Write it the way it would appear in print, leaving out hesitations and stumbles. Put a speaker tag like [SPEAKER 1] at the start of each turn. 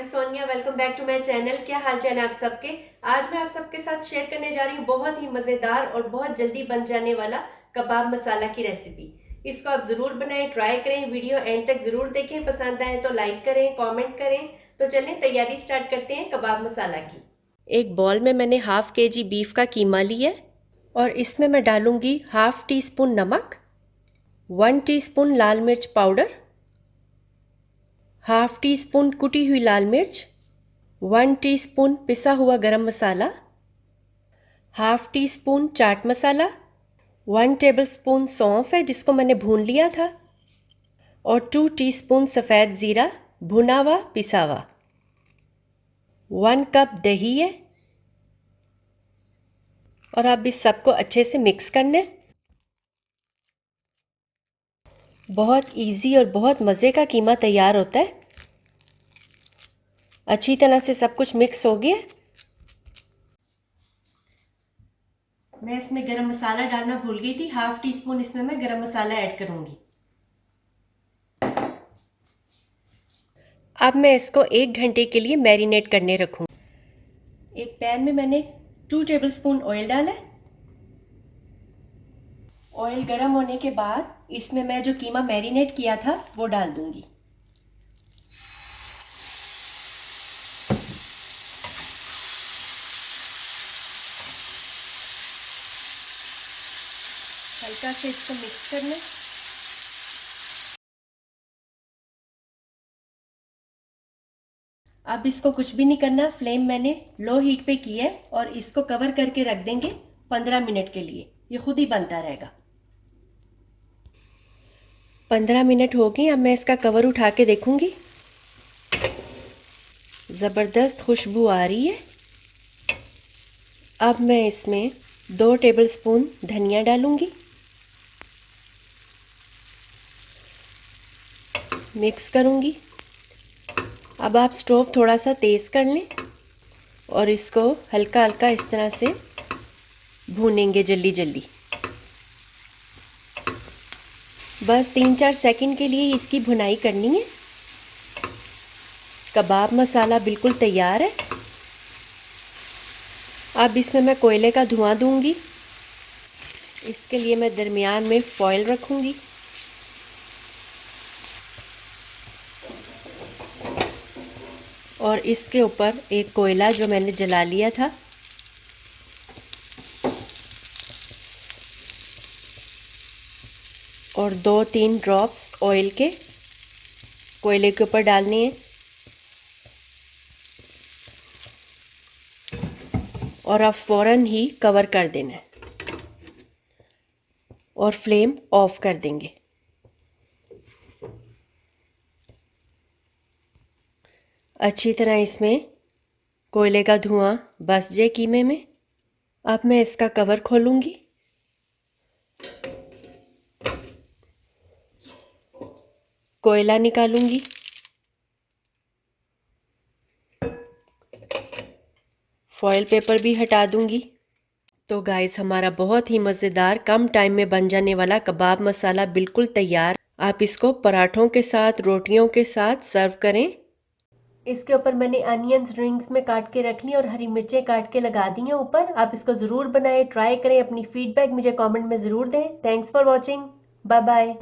[SPEAKER 1] M Sonia. Welcome back to my channel. क्या हाल चाल है आप सबके। आज मैं आप सबके साथ शेयर करने जा रही हूँ बहुत ही मज़ेदार और बहुत जल्दी बन जाने वाला कबाब मसाला की रेसिपी। इसको आप ज़रूर बनाएं, ट्राई करें, वीडियो एंड तक ज़रूर देखें। पसंद आए तो लाइक करें, कमेंट करें। तो चलें तैयारी स्टार्ट करते हैं कबाब मसाला की। एक बॉल में मैंने हाफ केजी बीफ का कीमा लिया और इसमें मैं डालूंगी हाफ टी स्पून नमक, 1 टीस्पून लाल मिर्च पाउडर, हाफ टी स्पून कुटी हुई लाल मिर्च, 1 टीस्पून पिसा हुआ गरम मसाला, half tea spoon chaat masala, 1 tablespoon सौंफ है जिसको मैंने भून लिया था, और 2 टीस्पून सफ़ेद ज़ीरा भुना हुआ पिसा हुआ, 1 कप दही है। और अब इस सबको अच्छे से मिक्स करना है। बहुत इजी और बहुत मज़े का कीमा तैयार होता है। अच्छी तरह से सब कुछ मिक्स हो गया। मैं इसमें गरम मसाला डालना भूल गई थी, हाफ टी स्पून इसमें मैं गरम मसाला ऐड करूंगी। अब मैं इसको 1 घंटे के लिए मैरिनेट करने रखूंगी। एक पैन में मैंने 2 टेबलस्पून ऑयल डाला है। ऑयल गर्म होने के बाद इसमें मैं जो कीमा मैरिनेट किया था वो डाल दूंगी। हल्का से इसको मिक्स करना। अब इसको कुछ भी नहीं करना, फ्लेम मैंने लो हीट पे की है और इसको कवर करके रख देंगे 15 मिनट के लिए। ये खुद ही बनता रहेगा। 15 मिनट हो गए। अब मैं इसका कवर उठा के देखूंगी। ज़बरदस्त खुशबू आ रही है। अब मैं इसमें 2 टेबलस्पून धनिया डालूंगी, मिक्स करूंगी। अब आप स्टोव थोड़ा सा तेज़ कर लें और इसको हल्का हल्का इस तरह से भूनेंगे जल्दी जल्दी। बस 3-4 सेकंड के लिए इसकी भुनाई करनी है। कबाब मसाला बिल्कुल तैयार है। अब इसमें मैं कोयले का धुआं दूंगी। इसके लिए मैं दरमियान में फॉयल रखूंगी। और इसके ऊपर एक कोयला जो मैंने जला लिया था और 2-3 ड्रॉप्स ऑयल के कोयले के ऊपर डालने हैं और अब फ़ौरन ही कवर कर देना है और फ्लेम ऑफ कर देंगे। अच्छी तरह इसमें कोयले का धुआं बस जाए कीमे में। अब मैं इसका कवर खोलूंगी। कोयला निकालूंगी। फॉयल पेपर भी हटा दूंगी। तो गाइस, हमारा बहुत ही मज़ेदार कम टाइम में बन जाने वाला कबाब मसाला बिल्कुल तैयार। आप इसको पराठों के साथ, रोटियों के साथ सर्व करें। इसके ऊपर मैंने अनियंस रिंग्स में काट के रख ली और हरी मिर्चें काट के लगा दी हैं ऊपर। आप इसको ज़रूर बनाएं, ट्राई करें, अपनी फीडबैक मुझे कमेंट में ज़रूर दें। Thanks for watching. Bye bye.